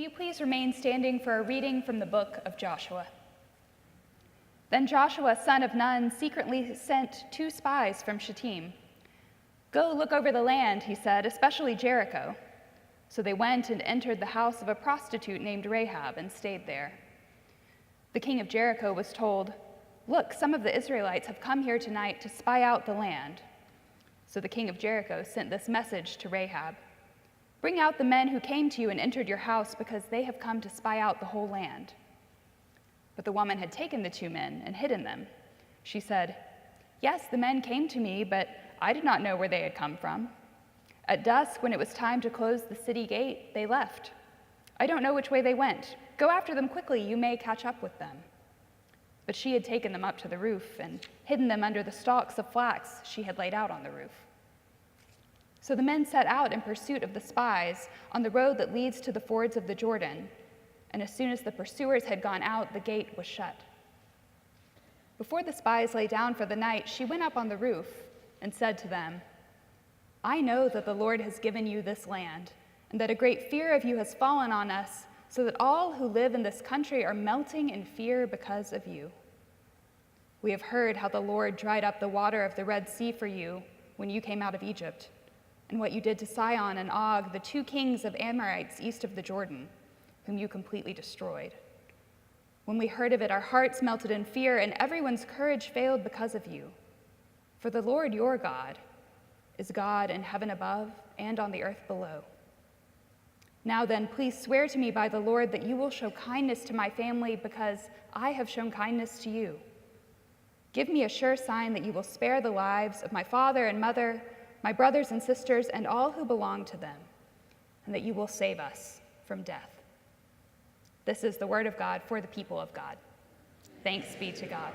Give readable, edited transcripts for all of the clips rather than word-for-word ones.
you please remain standing for a reading from the book of Joshua? Then Joshua, son of Nun, secretly sent 2 spies from Shittim. "Go look over the land," he said, "especially Jericho." So they went and entered the house of a prostitute named Rahab and stayed there. The king of Jericho was told, "Look, some of the Israelites have come here tonight to spy out the land." So the king of Jericho sent this message to Rahab: "Bring out the men who came to you and entered your house, because they have come to spy out the whole land." But the woman had taken the 2 men and hidden them. She said, "Yes, the men came to me, but I did not know where they had come from. At dusk, when it was time to close the city gate, they left. I don't know which way they went. Go after them quickly, you may catch up with them." But she had taken them up to the roof and hidden them under the stalks of flax she had laid out on the roof. So the men set out in pursuit of the spies on the road that leads to the fords of the Jordan, and as soon as the pursuers had gone out, the gate was shut. Before the spies lay down for the night, she went up on the roof and said to them, "I know that the Lord has given you this land, and that a great fear of you has fallen on us, so that all who live in this country are melting in fear because of you. We have heard how the Lord dried up the water of the Red Sea for you when you came out of Egypt, and what you did to Sihon and Og, the 2 kings of Amorites east of the Jordan, whom you completely destroyed. When we heard of it, our hearts melted in fear, and everyone's courage failed because of you. For the Lord your God is God in heaven above and on the earth below. Now then, please swear to me by the Lord that you will show kindness to my family, because I have shown kindness to you. Give me a sure sign that you will spare the lives of my father and mother, my brothers and sisters, and all who belong to them, and that you will save us from death." This is the word of God for the people of God. Thanks be to God.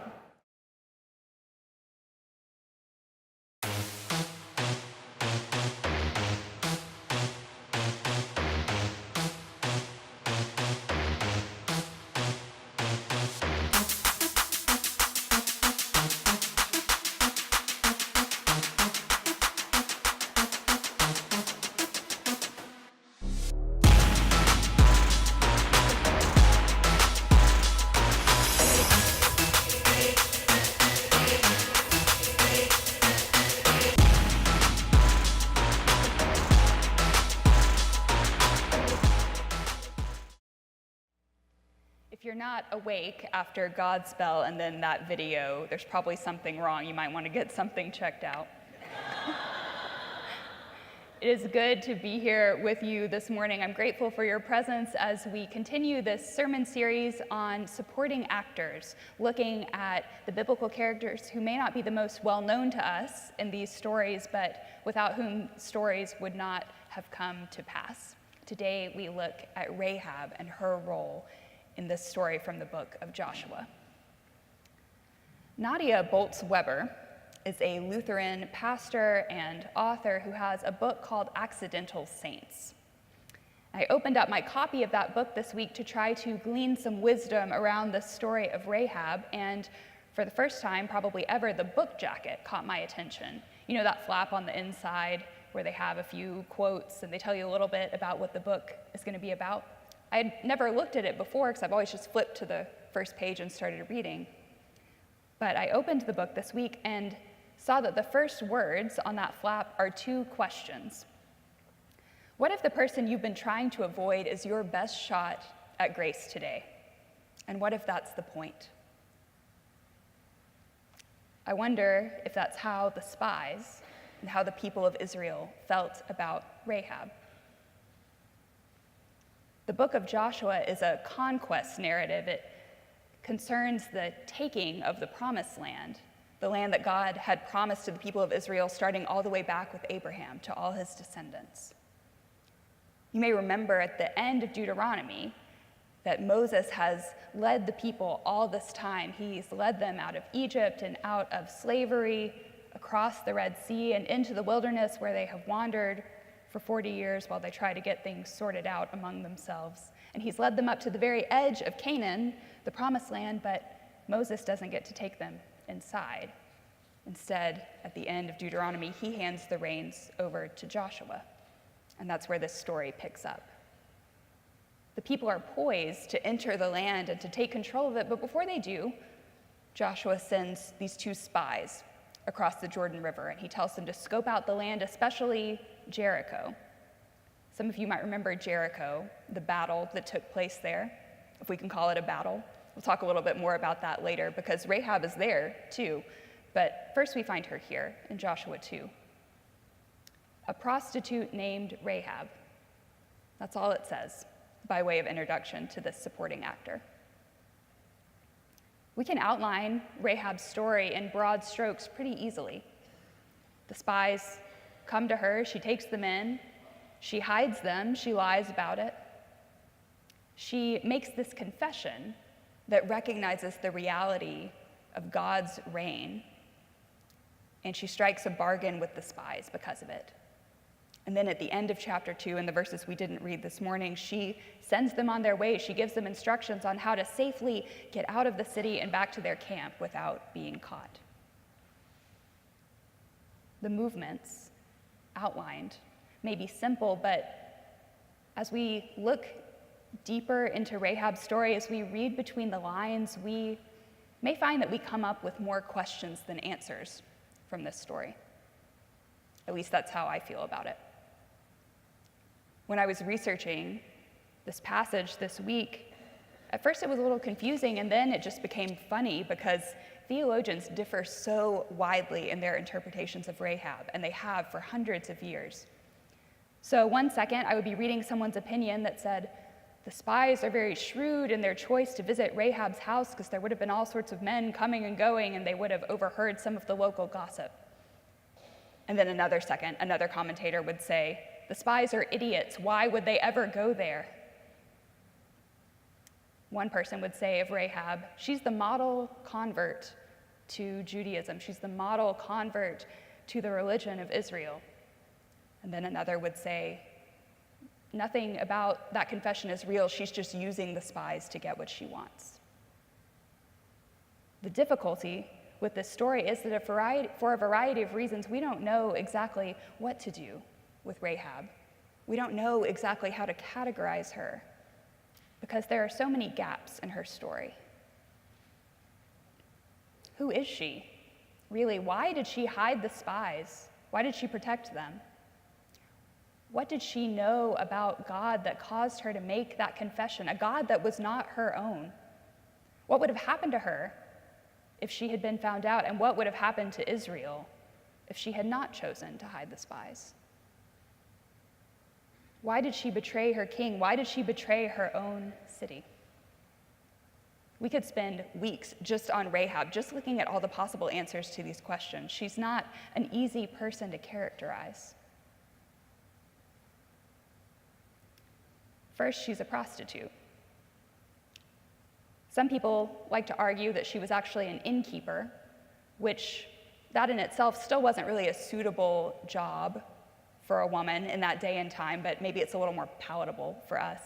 If you're not awake after Godspell and then that video, there's probably something wrong. You might want to get something checked out. It is good to be here with you this morning. I'm grateful for your presence as we continue this sermon series on supporting actors, looking at the biblical characters who may not be the most well-known to us in these stories, but without whom stories would not have come to pass. Today, we look at Rahab and her role in this story from the book of Joshua. Nadia Boltz-Weber is a Lutheran pastor and author who has a book called Accidental Saints. I opened up my copy of that book this week to try to glean some wisdom around the story of Rahab, and for the first time, probably ever, the book jacket caught my attention. You know that flap on the inside where they have a few quotes and they tell you a little bit about what the book is going to be about? I had never looked at it before because I've always just flipped to the first page and started reading. But I opened the book this week and saw that the first words on that flap are 2 questions. What if the person you've been trying to avoid is your best shot at grace today? And what if that's the point? I wonder if that's how the spies and how the people of Israel felt about Rahab. The book of Joshua is a conquest narrative. It concerns the taking of the promised land, the land that God had promised to the people of Israel starting all the way back with Abraham to all his descendants. You may remember at the end of Deuteronomy that Moses has led the people all this time. He's led them out of Egypt and out of slavery, across the Red Sea and into the wilderness where they have wandered for 40 years while they try to get things sorted out among themselves. And he's led them up to the very edge of Canaan, the promised land, but Moses doesn't get to take them inside. Instead, at the end of Deuteronomy, he hands the reins over to Joshua. And that's where this story picks up. The people are poised to enter the land and to take control of it, but before they do, Joshua sends these 2 spies across the Jordan River, and he tells them to scope out the land, especially Jericho. Some of you might remember Jericho, the battle that took place there, if we can call it a battle. We'll talk a little bit more about that later, because Rahab is there too. But first we find her here in Joshua 2. A prostitute named Rahab. That's all it says by way of introduction to this supporting actor. We can outline Rahab's story in broad strokes pretty easily. The spies come to her, she takes them in, she hides them, she lies about it. She makes this confession that recognizes the reality of God's reign, and she strikes a bargain with the spies because of it. And then at the end of chapter 2, in the verses we didn't read this morning, she sends them on their way. She gives them instructions on how to safely get out of the city and back to their camp without being caught. The movements outlined may be simple, but as we look deeper into Rahab's story, as we read between the lines, we may find that we come up with more questions than answers from this story. At least that's how I feel about it. When I was researching this passage this week, at first it was a little confusing, and then it just became funny because theologians differ so widely in their interpretations of Rahab, and they have for hundreds of years. So one second, I would be reading someone's opinion that said, the spies are very shrewd in their choice to visit Rahab's house because there would have been all sorts of men coming and going, and they would have overheard some of the local gossip. And then another second, another commentator would say, the spies are idiots. Why would they ever go there? One person would say of Rahab, she's the model convert to Judaism. She's the model convert to the religion of Israel. And then another would say, nothing about that confession is real. She's just using the spies to get what she wants. The difficulty with this story is that for a variety of reasons, we don't know exactly what to do with Rahab. We don't know exactly how to categorize her because there are so many gaps in her story. Who is she? Really, why did she hide the spies? Why did she protect them? What did she know about God that caused her to make that confession, a God that was not her own? What would have happened to her if she had been found out, and what would have happened to Israel if she had not chosen to hide the spies? Why did she betray her king? Why did she betray her own city? We could spend weeks just on Rahab, just looking at all the possible answers to these questions. She's not an easy person to characterize. First, she's a prostitute. Some people like to argue that she was actually an innkeeper, which that in itself still wasn't really a suitable job for a woman in that day and time, but maybe it's a little more palatable for us.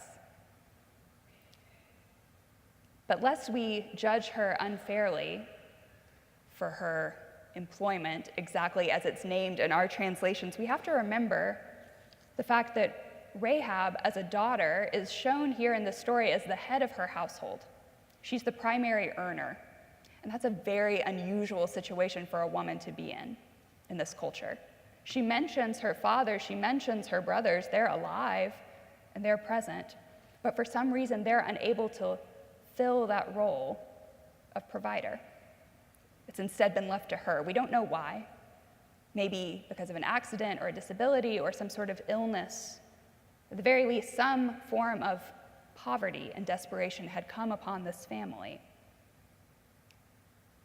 But lest we judge her unfairly for her employment exactly as it's named in our translations, we have to remember the fact that Rahab, as a daughter, is shown here in the story as the head of her household. She's the primary earner, and that's a very unusual situation for a woman to be in this culture. She mentions her father, she mentions her brothers, they're alive and they're present, but for some reason they're unable to fill that role of provider. It's instead been left to her. We don't know why. Maybe because of an accident or a disability or some sort of illness. At the very least, some form of poverty and desperation had come upon this family.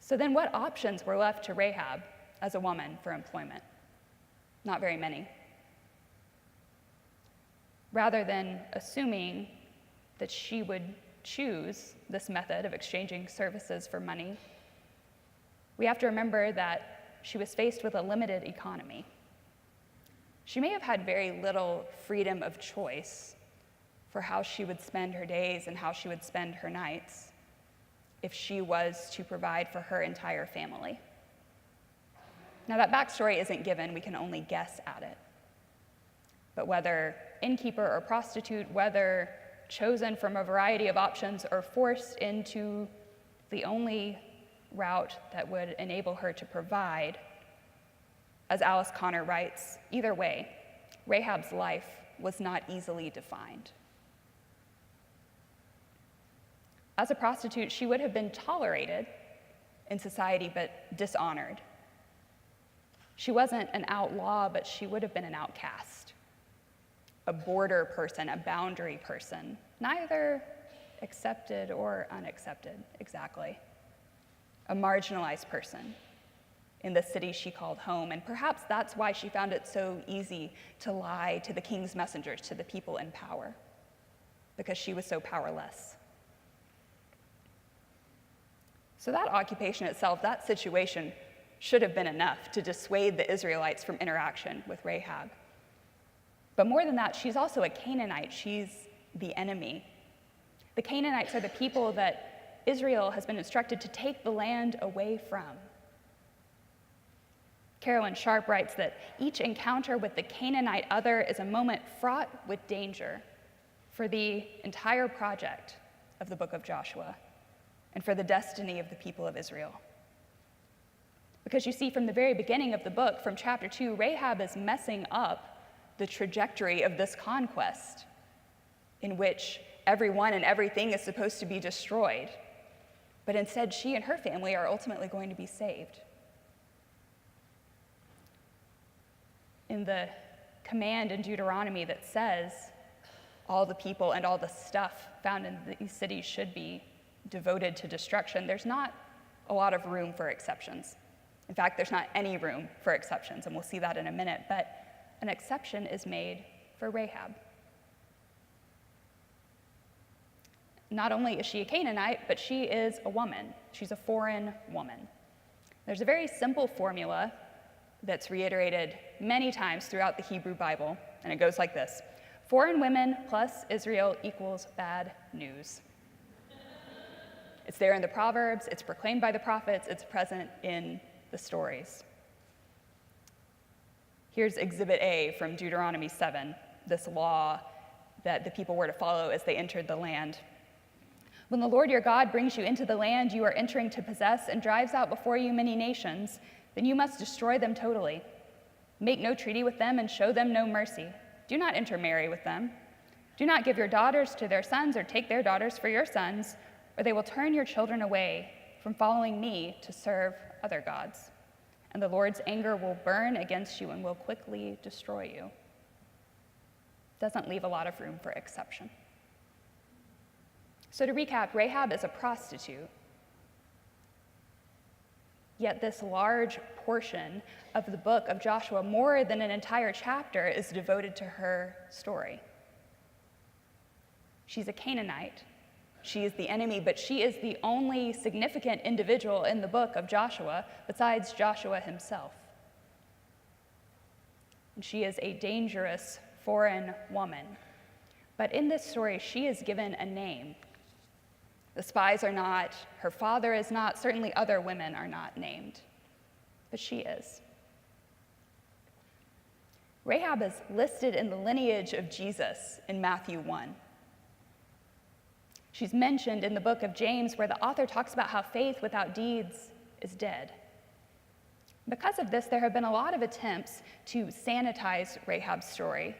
So then what options were left to Rahab as a woman for employment? Not very many. Rather than assuming that she would choose this method of exchanging services for money, we have to remember that she was faced with a limited economy. She may have had very little freedom of choice for how she would spend her days and how she would spend her nights if she was to provide for her entire family. Now, that backstory isn't given, we can only guess at it. But whether innkeeper or prostitute, whether chosen from a variety of options or forced into the only route that would enable her to provide. As Alice Connor writes, either way, Rahab's life was not easily defined. As a prostitute, she would have been tolerated in society but dishonored. She wasn't an outlaw, but she would have been an outcast, a border person, a boundary person, neither accepted or unaccepted exactly, a marginalized person in the city she called home. And perhaps that's why she found it so easy to lie to the king's messengers, to the people in power, because she was so powerless. So that occupation itself, that situation, should have been enough to dissuade the Israelites from interaction with Rahab. But more than that, she's also a Canaanite. She's the enemy. The Canaanites are the people that Israel has been instructed to take the land away from. Carolyn Sharp writes that each encounter with the Canaanite other is a moment fraught with danger for the entire project of the book of Joshua and for the destiny of the people of Israel. Because you see, from the very beginning of the book, from chapter 2, Rahab is messing up the trajectory of this conquest in which everyone and everything is supposed to be destroyed. But instead, she and her family are ultimately going to be saved. In the command in Deuteronomy that says all the people and all the stuff found in these cities should be devoted to destruction, there's not a lot of room for exceptions. In fact, there's not any room for exceptions, and we'll see that in a minute, but an exception is made for Rahab. Not only is she a Canaanite, but she is a woman. She's a foreign woman. There's a very simple formula that's reiterated many times throughout the Hebrew Bible, and it goes like this: foreign women plus Israel equals bad news. It's there in the Proverbs, it's proclaimed by the prophets, it's present in the stories. Here's Exhibit A from Deuteronomy 7, this law that the people were to follow as they entered the land. When the Lord your God brings you into the land you are entering to possess and drives out before you many nations, then you must destroy them totally. Make no treaty with them and show them no mercy. Do not intermarry with them. Do not give your daughters to their sons or take their daughters for your sons, or they will turn your children away from following me to serve other gods. And the Lord's anger will burn against you and will quickly destroy you. Doesn't leave a lot of room for exception. So to recap, Rahab is a prostitute. Yet this large portion of the book of Joshua, more than an entire chapter, is devoted to her story. She's a Canaanite. She is the enemy, but she is the only significant individual in the book of Joshua besides Joshua himself. And she is a dangerous foreign woman. But in this story, she is given a name. The spies are not, her father is not, certainly other women are not named, but she is. Rahab is listed in the lineage of Jesus in Matthew 1. She's mentioned in the book of James, where the author talks about how faith without deeds is dead. Because of this, there have been a lot of attempts to sanitize Rahab's story.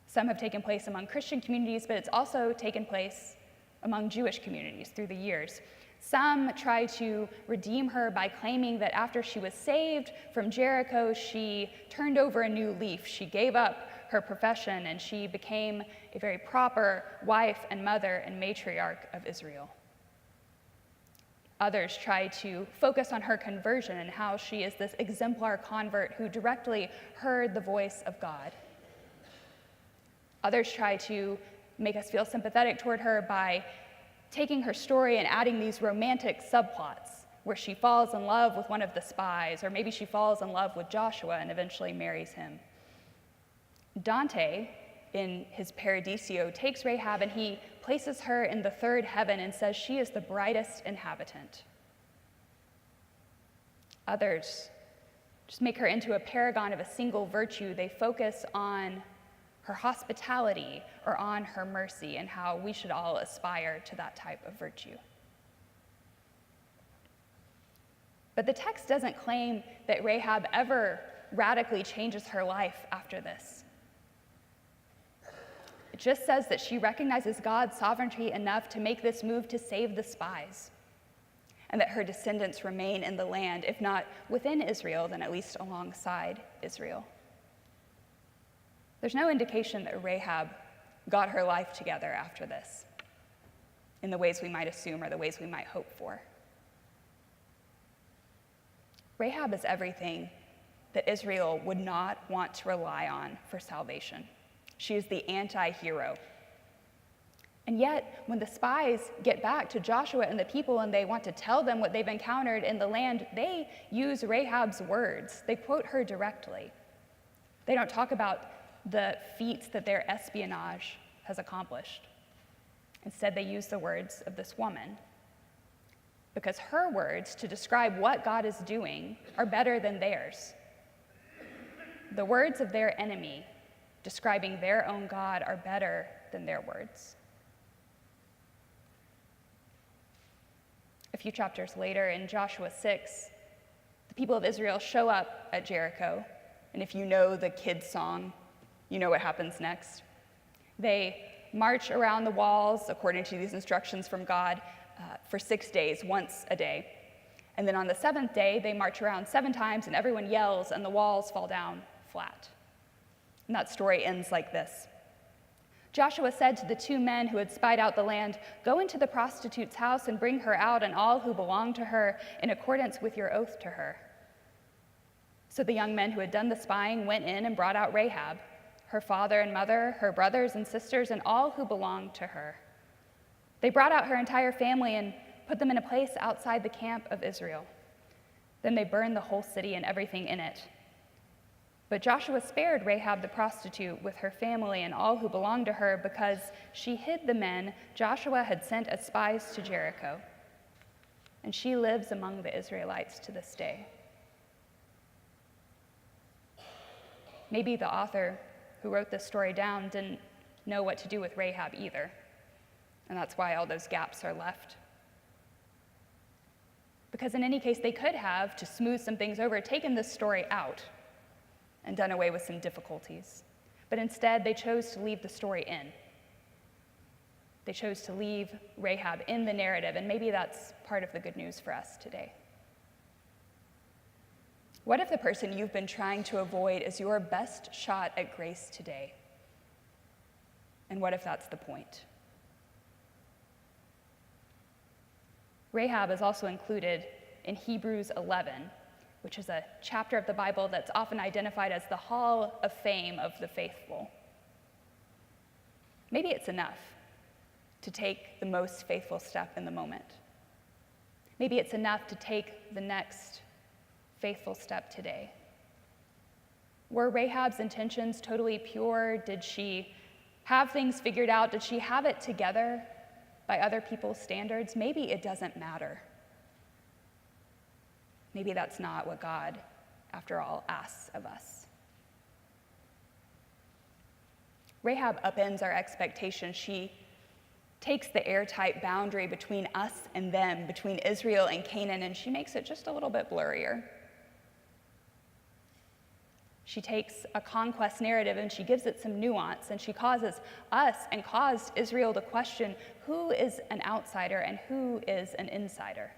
Some have taken place among Christian communities, but it's also taken place among Jewish communities through the years. Some try to redeem her by claiming that after she was saved from Jericho, she turned over a new leaf. She gave up her profession and she became a very proper wife and mother and matriarch of Israel. Others try to focus on her conversion and how she is this exemplar convert who directly heard the voice of God. Others try to make us feel sympathetic toward her by taking her story and adding these romantic subplots where she falls in love with one of the spies, or maybe she falls in love with Joshua and eventually marries him. Dante, in his Paradiso, takes Rahab and he places her in the third heaven and says she is the brightest inhabitant. Others just make her into a paragon of a single virtue. They focus on her hospitality, or on her mercy, and how we should all aspire to that type of virtue. But the text doesn't claim that Rahab ever radically changes her life after this. It just says that she recognizes God's sovereignty enough to make this move to save the spies, and that her descendants remain in the land, if not within Israel, then at least alongside Israel. There's no indication that Rahab got her life together after this, in the ways we might assume or the ways we might hope for. Rahab is everything that Israel would not want to rely on for salvation. She is the anti-hero. And yet, when the spies get back to Joshua and the people and they want to tell them what they've encountered in the land, they use Rahab's words. They quote her directly. They don't talk about the feats that their espionage has accomplished. Instead, they use the words of this woman, because her words to describe what God is doing are better than theirs. The words of their enemy describing their own God are better than their words. A few chapters later, in Joshua 6, the people of Israel show up at Jericho, and if you know the kids' song, you know what happens next. They march around the walls, according to these instructions from God, for 6 days, once a day. And then on the seventh day, they march around 7 times, and everyone yells, and the walls fall down flat. And that story ends like this. Joshua said to the 2 men who had spied out the land, "Go into the prostitute's house and bring her out and all who belong to her in accordance with your oath to her." So the young men who had done the spying went in and brought out Rahab, her father and mother, her brothers and sisters, and all who belonged to her. They brought out her entire family and put them in a place outside the camp of Israel. Then they burned the whole city and everything in it. But Joshua spared Rahab the prostitute with her family and all who belonged to her, because she hid the men Joshua had sent as spies to Jericho. And she lives among the Israelites to this day. Maybe the author who wrote this story down didn't know what to do with Rahab either, and that's why all those gaps are left. Because in any case, they could have, to smooth some things over, taken this story out and done away with some difficulties. But instead, they chose to leave the story in. They chose to leave Rahab in the narrative, and maybe that's part of the good news for us today. What if the person you've been trying to avoid is your best shot at grace today? And what if that's the point? Rahab is also included in Hebrews 11, which is a chapter of the Bible that's often identified as the Hall of Fame of the faithful. Maybe it's enough to take the most faithful step in the moment. Maybe it's enough to take the next faithful step today. Were Rahab's intentions totally pure? Did she have things figured out? Did she have it together by other people's standards? Maybe it doesn't matter. Maybe that's not what God, after all, asks of us. Rahab upends our expectations. She takes the airtight boundary between us and them, between Israel and Canaan, and she makes it just a little bit blurrier. She takes a conquest narrative and she gives it some nuance, and she causes us and caused Israel to question who is an outsider and who is an insider.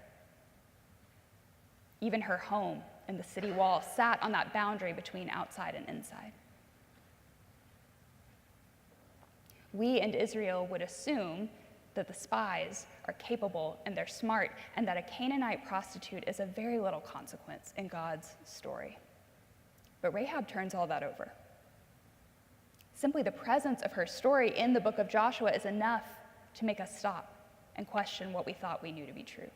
Even her home and the city wall sat on that boundary between outside and inside. We and Israel would assume that the spies are capable and they're smart, and that a Canaanite prostitute is of very little consequence in God's story. But Rahab turns all that over. Simply the presence of her story in the book of Joshua is enough to make us stop and question what we thought we knew to be true.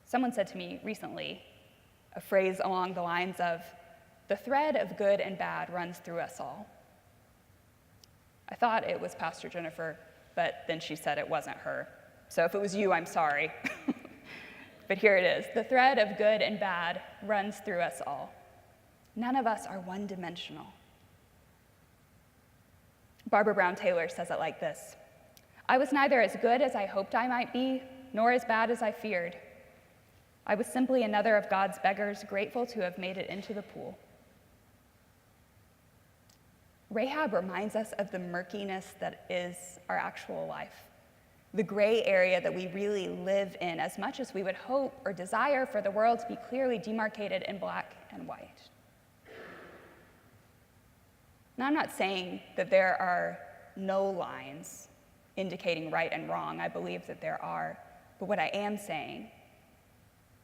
Someone said to me recently a phrase along the lines of, "The thread of good and bad runs through us all." I thought it was Pastor Jennifer, but then she said it wasn't her. So if it was you, I'm sorry. But here it is. The thread of good and bad runs through us all. None of us are one-dimensional. Barbara Brown Taylor says it like this: "I was neither as good as I hoped I might be, nor as bad as I feared. I was simply another of God's beggars, grateful to have made it into the pool." Rahab reminds us of the murkiness that is our actual life, the gray area that we really live in, as much as we would hope or desire for the world to be clearly demarcated in black and white. Now, I'm not saying that there are no lines indicating right and wrong. I believe that there are. But what I am saying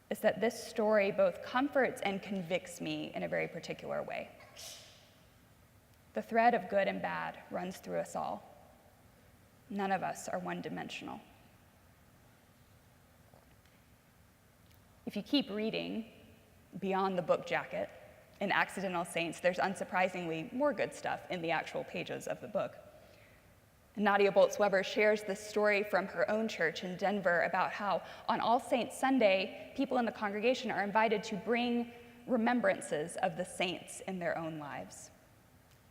is that this story both comforts and convicts me in a very particular way. The thread of good and bad runs through us all. None of us are one-dimensional. If you keep reading beyond the book jacket, in Accidental Saints, there's unsurprisingly more good stuff in the actual pages of the book. Nadia Boltz-Weber shares this story from her own church in Denver about how on All Saints Sunday, people in the congregation are invited to bring remembrances of the saints in their own lives.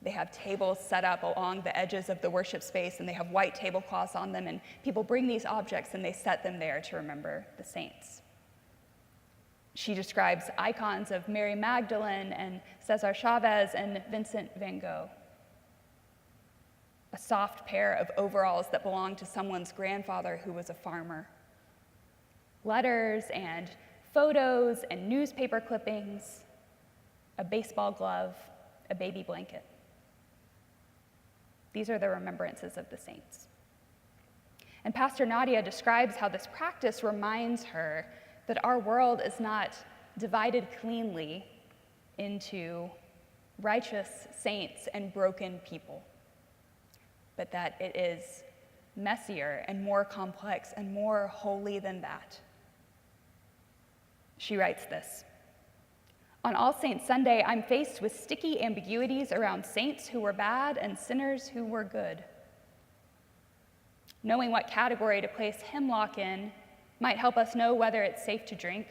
They have tables set up along the edges of the worship space, and they have white tablecloths on them, and people bring these objects and they set them there to remember the saints. She describes icons of Mary Magdalene and Cesar Chavez and Vincent van Gogh. A soft pair of overalls that belonged to someone's grandfather who was a farmer. Letters and photos and newspaper clippings, a baseball glove, a baby blanket. These are the remembrances of the saints. And Pastor Nadia describes how this practice reminds her that our world is not divided cleanly into righteous saints and broken people, but that it is messier and more complex and more holy than that. She writes this: "On All Saints Sunday, I'm faced with sticky ambiguities around saints who were bad and sinners who were good. Knowing what category to place hemlock in might help us know whether it's safe to drink,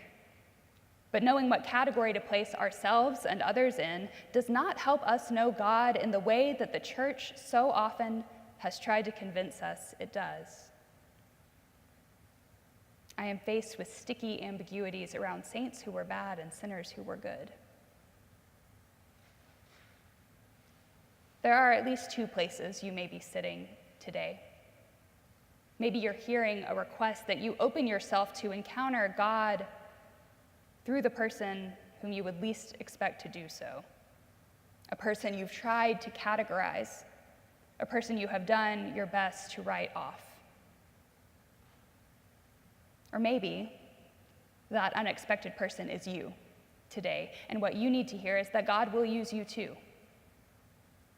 but knowing what category to place ourselves and others in does not help us know God in the way that the church so often has tried to convince us it does. I am faced with sticky ambiguities around saints who were bad and sinners who were good." There are at least two places you may be sitting today. Maybe you're hearing a request that you open yourself to encounter God through the person whom you would least expect to do so, a person you've tried to categorize, a person you have done your best to write off. Or maybe that unexpected person is you today, and what you need to hear is that God will use you too,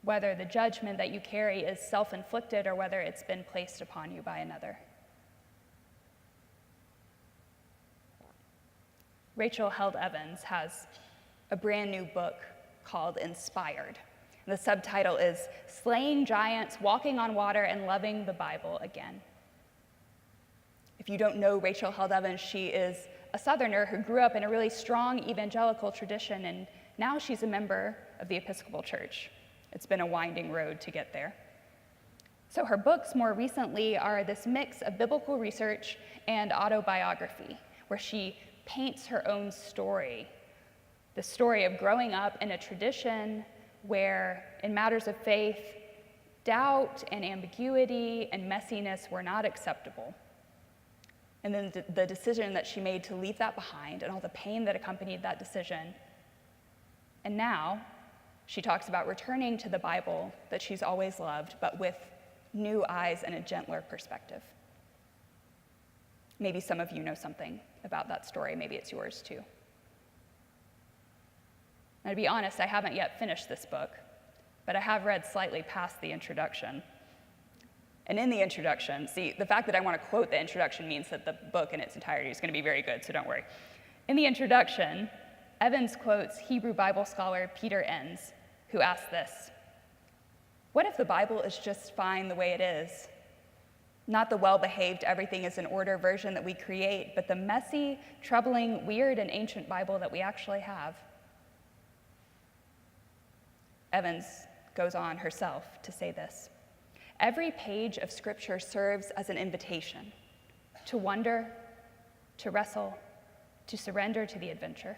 whether the judgment that you carry is self-inflicted or whether it's been placed upon you by another. Rachel Held Evans has a brand new book called Inspired. The subtitle is "Slaying Giants, Walking on Water, and Loving the Bible Again." If you don't know Rachel Held Evans, she is a Southerner who grew up in a really strong evangelical tradition, and now she's a member of the Episcopal Church. It's been a winding road to get there. So her books more recently are this mix of biblical research and autobiography, where she paints her own story, the story of growing up in a tradition where, in matters of faith, doubt and ambiguity and messiness were not acceptable. And then the decision that she made to leave that behind and all the pain that accompanied that decision. And now she talks about returning to the Bible that she's always loved, but with new eyes and a gentler perspective. Maybe some of you know something about that story. Maybe it's yours too. Now, to be honest, I haven't yet finished this book, but I have read slightly past the introduction. And in the introduction, see, the fact that I want to quote the introduction means that the book in its entirety is going to be very good, so don't worry. In the introduction, Evans quotes Hebrew Bible scholar Peter Enns, who asks this: "What if the Bible is just fine the way it is? Not the well-behaved, everything is in order version that we create, but the messy, troubling, weird, and ancient Bible that we actually have?" Evans goes on herself to say this. Every page of Scripture serves as an invitation to wonder, to wrestle, to surrender to the adventure.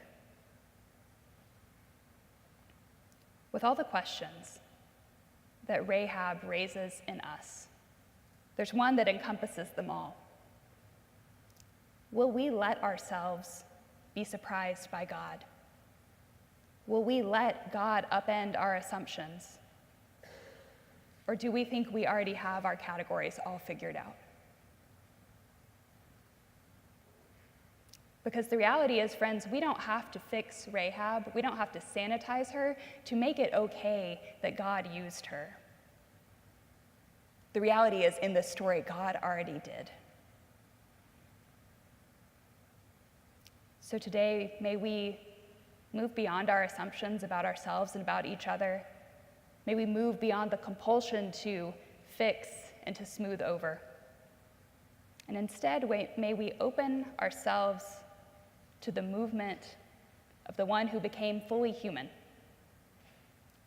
With all the questions that Rahab raises in us, there's one that encompasses them all. Will we let ourselves be surprised by God? Will we let God upend our assumptions? Or do we think we already have our categories all figured out? Because the reality is, friends, we don't have to fix Rahab. We don't have to sanitize her to make it okay that God used her. The reality is, in this story, God already did. So today, may we move beyond our assumptions about ourselves and about each other. May we move beyond the compulsion to fix and to smooth over. And instead, may we open ourselves to the movement of the one who became fully human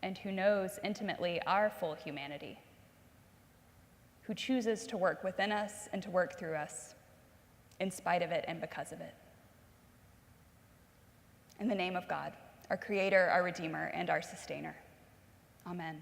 and who knows intimately our full humanity, who chooses to work within us and to work through us, in spite of it and because of it. In the name of God, our Creator, our Redeemer, and our Sustainer. Amen.